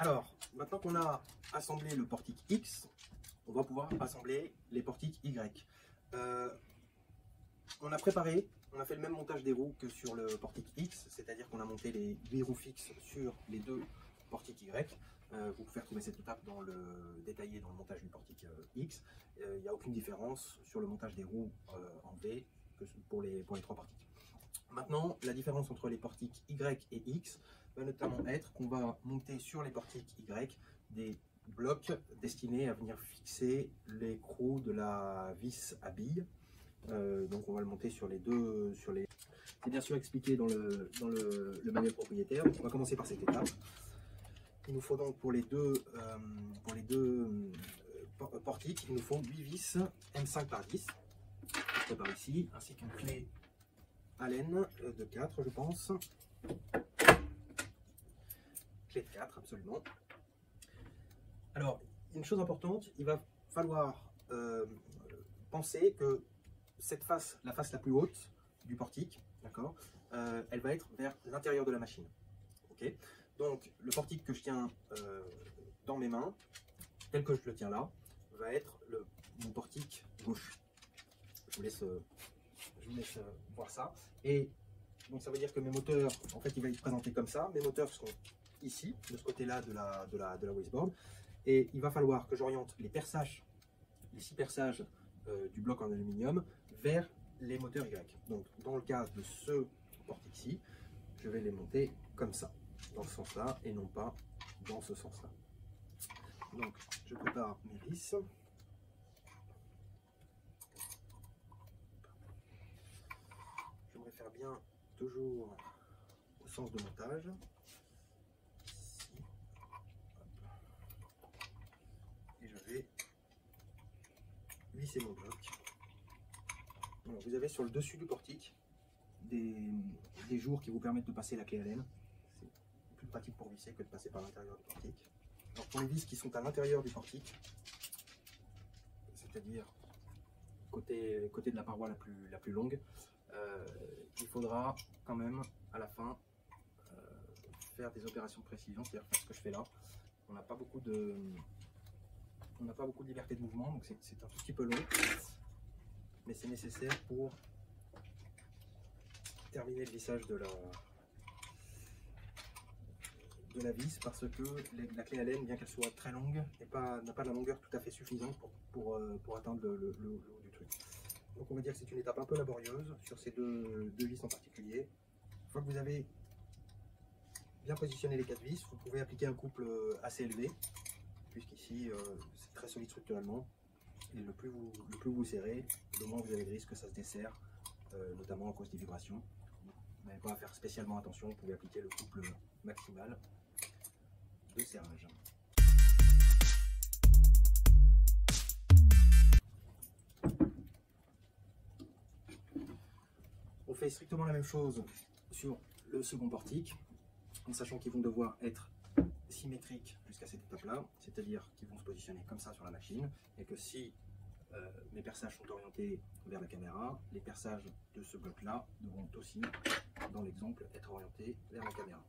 Alors, maintenant qu'on a assemblé le portique X, on va pouvoir assembler les portiques Y. On a fait le même montage des roues que sur le portique X, c'est-à-dire qu'on a monté les 8 roues fixes sur les 2 portiques Y. Vous pouvez retrouver cette étape détaillée dans le montage du portique X. Il n'y a aucune différence sur le montage des roues en V que pour les 3 portiques. Maintenant, la différence entre les portiques Y et X va notamment être qu'on va monter sur les portiques Y des blocs destinés à venir fixer l'écrou de la vis à billes. Donc on va le monter sur les deux. C'est bien sûr expliqué dans le manuel propriétaire. On va commencer par cette étape. Il nous faut donc pour les deux portiques, il nous faut 8 vis M5 par 10. Je prépare ici, ainsi qu'une clé Allen de 4, je pense. Clé de 4, absolument. Alors, une chose importante, il va falloir penser que la face la plus haute du portique, d'accord, elle va être vers l'intérieur de la machine. Okay, donc, le portique que je tiens dans mes mains, tel que je le tiens là, va être mon portique gauche. Je vous laisse voir ça. Et donc ça veut dire que mes moteurs, en fait, il va être présenté comme ça. Mes moteurs sont ici, de ce côté-là de la wasteboard. Et il va falloir que j'oriente les 6 perçages du bloc en aluminium vers les moteurs Y. Donc dans le cas de ce portique-ci, je vais les monter comme ça, dans ce sens-là, et non pas dans ce sens-là. Donc je prépare mes vis. Je me réfère bien toujours au sens de montage. Ici. Et je vais visser mon bloc. Alors, vous avez sur le dessus du portique des jours qui vous permettent de passer la clé Allen. C'est plus pratique pour visser que de passer par l'intérieur du portique. Alors, pour les vis qui sont à l'intérieur du portique, c'est-à-dire côté de la paroi la plus longue, il faudra quand même à la fin faire des opérations de précision, c'est-à-dire faire ce que je fais là. On n'a pas beaucoup de liberté de mouvement, donc c'est un tout petit peu long, mais c'est nécessaire pour terminer le vissage de la vis, parce que la clé Allen, bien qu'elle soit très longue, n'a pas la longueur tout à fait suffisante pour atteindre le haut du truc. Donc on va dire que c'est une étape un peu laborieuse sur ces deux vis en particulier. Une fois que vous avez bien positionné les 4 vis, vous pouvez appliquer un couple assez élevé, puisqu'ici c'est très solide structurellement. Et le plus vous serrez, le moins vous avez de risque que ça se desserre, notamment à cause des vibrations. Vous n'avez pas à faire spécialement attention, vous pouvez appliquer le couple maximal de serrage. On fait strictement la même chose sur le second portique, en sachant qu'ils vont devoir être symétriques jusqu'à cette étape-là, c'est-à-dire qu'ils vont se positionner comme ça sur la machine, et que si mes perçages sont orientés vers la caméra, les perçages de ce bloc-là devront aussi, dans l'exemple, être orientés vers la caméra.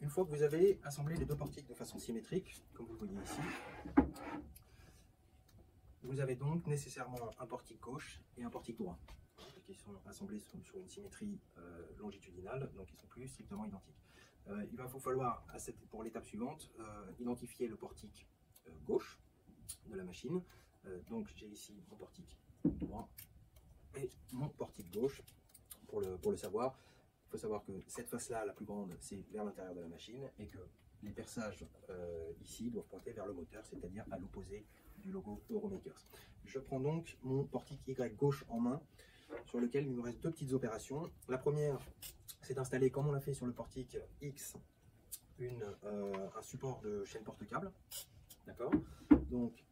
Une fois que vous avez assemblé les deux portiques de façon symétrique, comme vous le voyez ici, vous avez donc nécessairement un portique gauche et un portique droit, qui sont assemblés sur une symétrie longitudinale, donc ils sont plus strictement identiques. Il va vous falloir, pour l'étape suivante, identifier le portique gauche de la machine. Donc j'ai ici mon portique droit et mon portique gauche. Pour le savoir, il faut savoir que cette face-là, la plus grande, c'est vers l'intérieur de la machine, et que les perçages ici doivent pointer vers le moteur, c'est-à-dire à l'opposé du logo Euromakers. Je prends donc mon portique Y gauche en main, sur lequel il me reste deux petites opérations. La première, c'est d'installer, comme on l'a fait sur le portique X, un support de chaîne porte-câble. D'accord. Donc,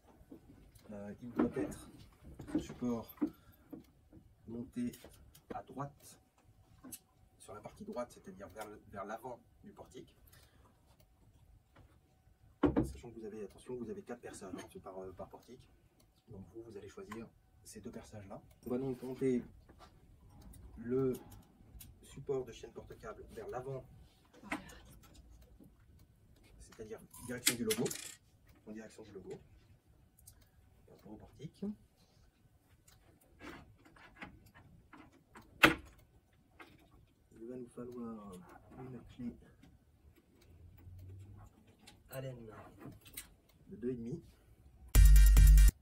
il doit être un support monté à droite, sur la partie droite, c'est-à-dire vers l'avant du portique. Sachant que vous avez, attention, vous avez 4 perçages par portique. Donc vous allez choisir ces 2 perçages là. On va donc monter le support de chaîne porte-câble vers l'avant, c'est-à-dire direction du logo, en direction du logo, par rapport au portique. Il va nous falloir une clé Allen de 2,5.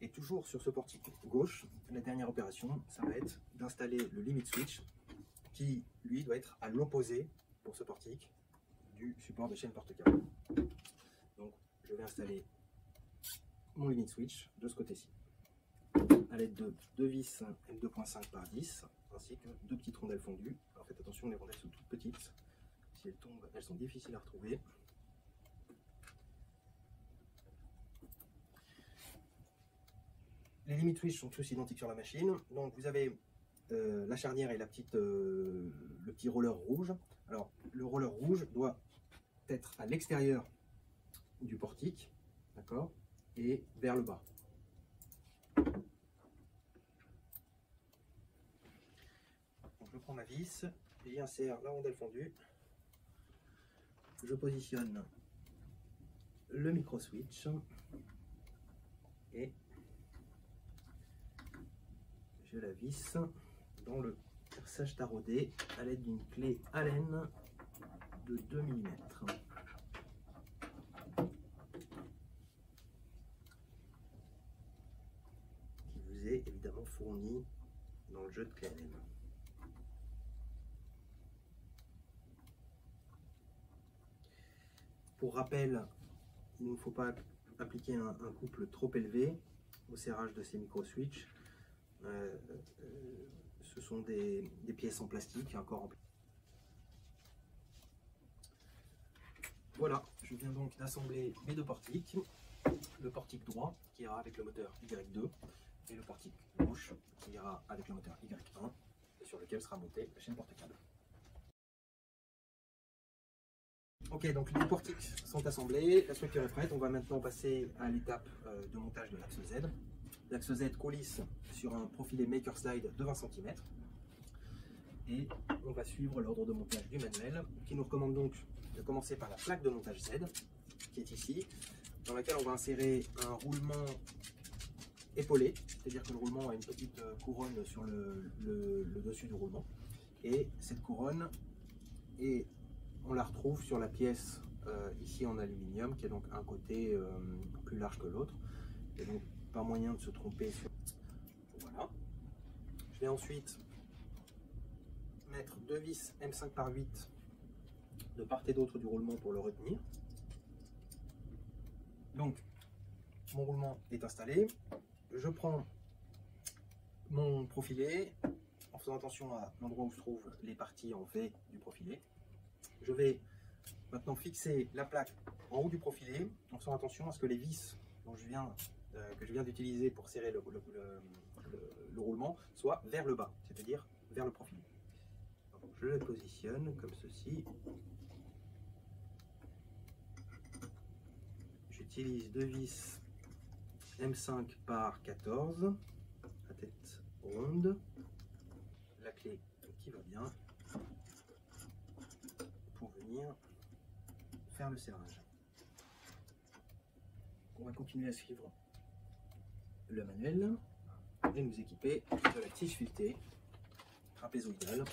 Et toujours sur ce portique gauche, la dernière opération, ça va être d'installer le limit switch qui, lui, doit être à l'opposé pour ce portique du support de chaîne porte-câble. Donc, je vais installer mon limit switch de ce côté-ci à l'aide de deux vis M2.5 par 10 ainsi que deux petites rondelles fondues. Alors faites attention, les rondelles sont toutes petites. Si elles tombent, elles sont difficiles à retrouver. Les limit switch sont tous identiques sur la machine. Donc vous avez la charnière et le petit roller rouge. Alors le roller rouge doit être à l'extérieur du portique, d'accord, et vers le bas. Donc je prends ma vis, j'y insère la rondelle fondue, je positionne le micro switch et je la visse dans le perçage taraudé à l'aide d'une clé Allen de 2 mm. Qui vous est évidemment fournie dans le jeu de clé Allen. Pour rappel, il ne faut pas appliquer un couple trop élevé au serrage de ces micro-switches. Ce sont des pièces en plastique encore en... Voilà, je viens donc d'assembler mes deux portiques. Le portique droit qui ira avec le moteur Y2 et le portique gauche qui ira avec le moteur Y1 et sur lequel sera montée la chaîne porte-câble. Ok, donc les portiques sont assemblés, la structure est prête. On va maintenant passer à l'étape de montage de l'axe Z. L'axe Z coulisse sur un profilé Maker Slide de 20 cm. Et on va suivre l'ordre de montage du manuel qui nous recommande donc de commencer par la plaque de montage Z qui est ici, dans laquelle on va insérer un roulement épaulé, c'est-à-dire que le roulement a une petite couronne sur le dessus du roulement. Et cette couronne, on la retrouve sur la pièce ici en aluminium qui a donc un côté plus large que l'autre. Et donc pas moyen de se tromper sur... Voilà. Je vais ensuite mettre deux vis M5 par 8 de part et d'autre du roulement pour le retenir. Donc mon roulement est installé. Je prends mon profilé en faisant attention à l'endroit où se trouvent les parties en V du profilé. Je vais maintenant fixer la plaque en haut du profilé en faisant attention à ce que les vis dont que je viens d'utiliser pour serrer le roulement soit vers le bas, c'est-à-dire vers le profilé. Donc, je le positionne comme ceci. J'utilise deux vis M5 par 14 à tête ronde, la clé qui va bien pour venir faire le serrage. On va continuer à suivre le manuel et nous équiper de la tige filetée trapézoïdale,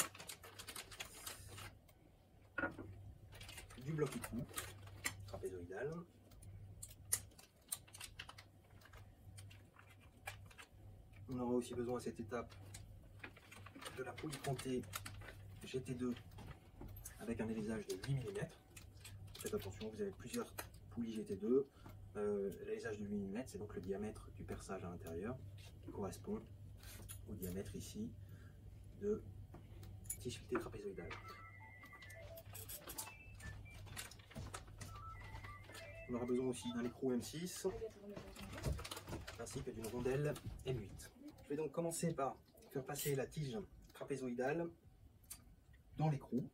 du bloc écrou trapézoïdal, on aura aussi besoin à cette étape de la poulie pointée GT2 avec un aiguisage de 8 mm. Faites attention, vous avez plusieurs poulies GT2. L'aiguisage de 8 mm, c'est donc le diamètre du perçage à l'intérieur qui correspond au diamètre ici de tige filetée trapézoïdale. On aura besoin aussi d'un écrou M6 ainsi que d'une rondelle M8. Je vais donc commencer par faire passer la tige trapézoïdale dans l'écrou.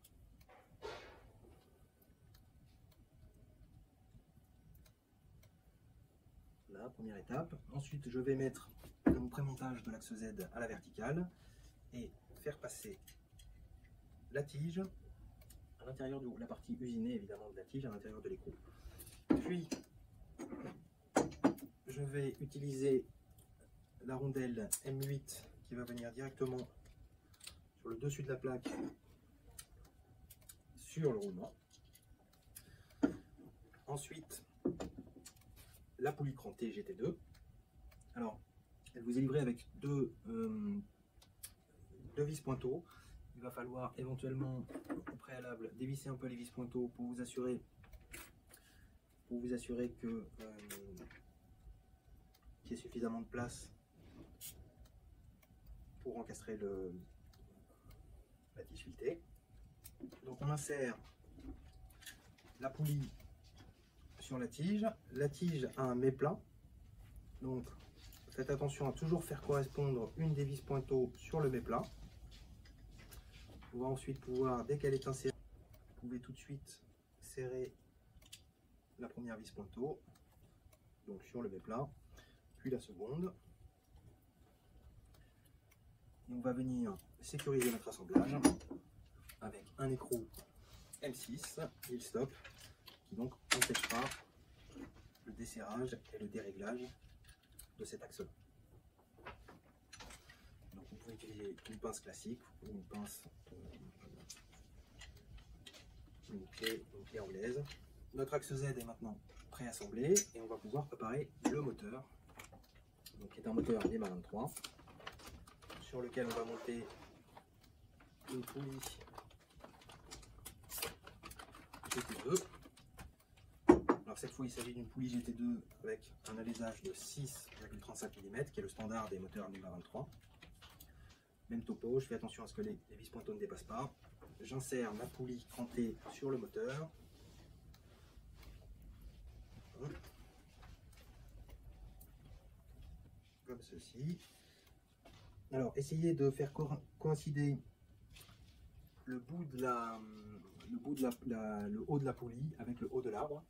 Là, première étape. Ensuite, je vais mettre mon prémontage de l'axe Z à la verticale et faire passer la tige à l'intérieur de la partie usinée évidemment de la tige à l'intérieur de l'écrou. Puis je vais utiliser la rondelle M8 qui va venir directement sur le dessus de la plaque sur le roulement. Ensuite, la poulie crantée GT2. Alors, elle vous est livrée avec deux vis pointeaux. Il va falloir éventuellement au préalable dévisser un peu les vis pointeaux pour vous assurer que qu'il y ait suffisamment de place pour encastrer la tige filetée. Donc on insère la poulie sur la tige. La tige a un méplat, donc faites attention à toujours faire correspondre une des vis pointeaux sur le méplat. On va ensuite pouvoir, dès qu'elle est insérée, vous pouvez tout de suite serrer la première vis pointeau, donc sur le méplat, puis la seconde. Et on va venir sécuriser notre assemblage avec un écrou M6 Heel Stop qui donc empêchera le desserrage et le déréglage de cet axe-là. Donc vous pouvez utiliser une pince classique ou une pince une clé anglaise. Notre axe Z est maintenant préassemblé et on va pouvoir préparer le moteur, donc qui est un moteur Lima 23 sur lequel on va monter une poulie GT2. Alors cette fois il s'agit d'une poulie GT2 avec un alésage de 6,35 mm qui est le standard des moteurs Lima 23. Même topo, je fais attention à ce que les vis pointeaux ne dépassent pas. J'insère ma poulie crantée sur le moteur. Comme ceci. Alors essayez de faire coïncider le haut de la poulie avec le haut de l'arbre.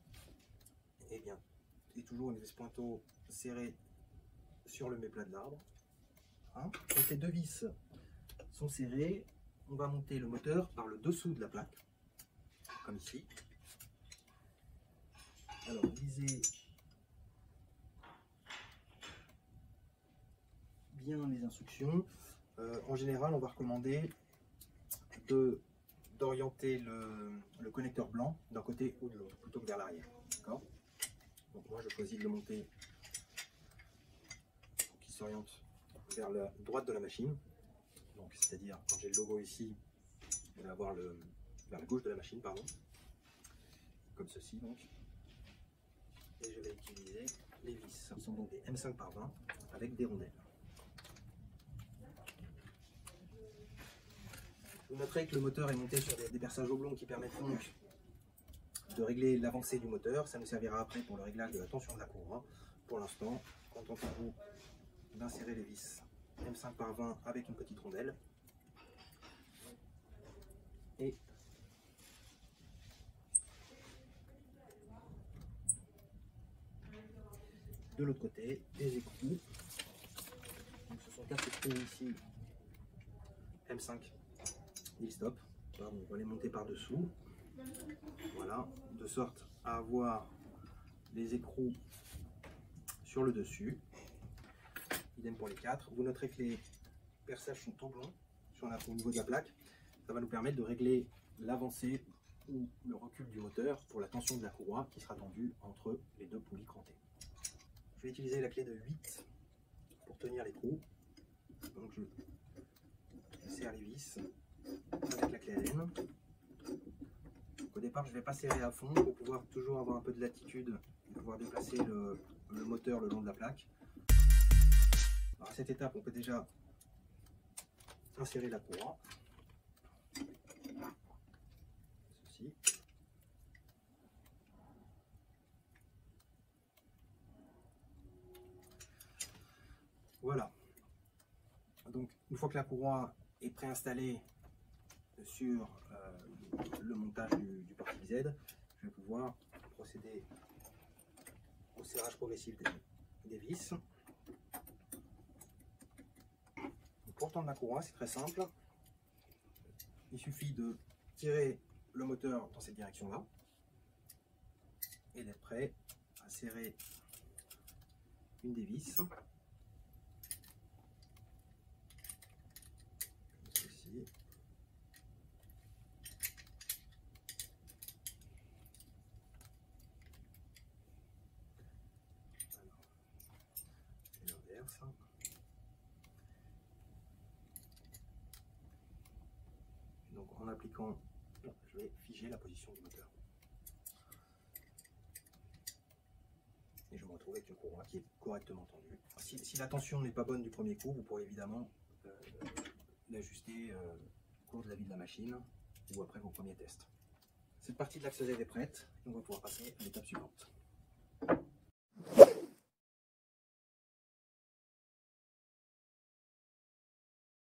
Et bien, et toujours une vis pointeau serrée sur le méplat de l'arbre. Hein, quand les deux vis sont serrées, on va monter le moteur par le dessous de la plaque, comme ici. Alors, lisez bien les instructions. En général, on va recommander d'orienter le connecteur blanc d'un côté ou de l'autre, plutôt que vers l'arrière. D'accord ? Donc moi, je choisis de le monter pour qu'il s'oriente vers la droite de la machine. Donc, c'est-à-dire, quand j'ai le logo ici, on va avoir vers la gauche de la machine, pardon. Comme ceci, donc. Et je vais utiliser les vis. Ce sont donc des M5 par 20 avec des rondelles. Vous noterez que le moteur est monté sur des perçages oblongs qui permettent donc de régler l'avancée du moteur. Ça nous servira après pour le réglage de la tension de la courroie. Pour l'instant, contentez-vous d'insérer les vis M5 par 20 avec une petite rondelle. Et de l'autre côté, des écrous. Donc ce sont 4 écrous ici M5 Heel Stop. On va les monter par dessous. Voilà, de sorte à avoir les écrous sur le dessus. Idem pour les 4. Vous noterez que les perçages sont oblongs au niveau de la plaque. Ça va nous permettre de régler l'avancée ou le recul du moteur pour la tension de la courroie qui sera tendue entre les deux poulies crantées. Je vais utiliser la clé de 8 pour tenir l'écrou. Donc je serre les vis avec la clé Allen. Au départ, je ne vais pas serrer à fond pour pouvoir toujours avoir un peu de latitude et pouvoir déplacer le moteur le long de la plaque. Alors à cette étape, on peut déjà insérer la courroie. Ceci. Voilà. Donc, une fois que la courroie est préinstallée sur le montage du portique Z, je vais pouvoir procéder au serrage progressif des vis. Pour tendre la courroie, c'est très simple. il suffit de tirer le moteur dans cette direction-là et d'être prêt à serrer une des vis. Comme ceci. Et l'inverse. Donc en appliquant, je vais figer la position du moteur. Et je me retrouve avec une courroie qui est correctement tendue. Si la tension n'est pas bonne du premier coup, vous pourrez évidemment l'ajuster au cours de la vie de la machine ou après vos premiers tests. Cette partie de l'axe Z est prête, et on va pouvoir passer à l'étape suivante.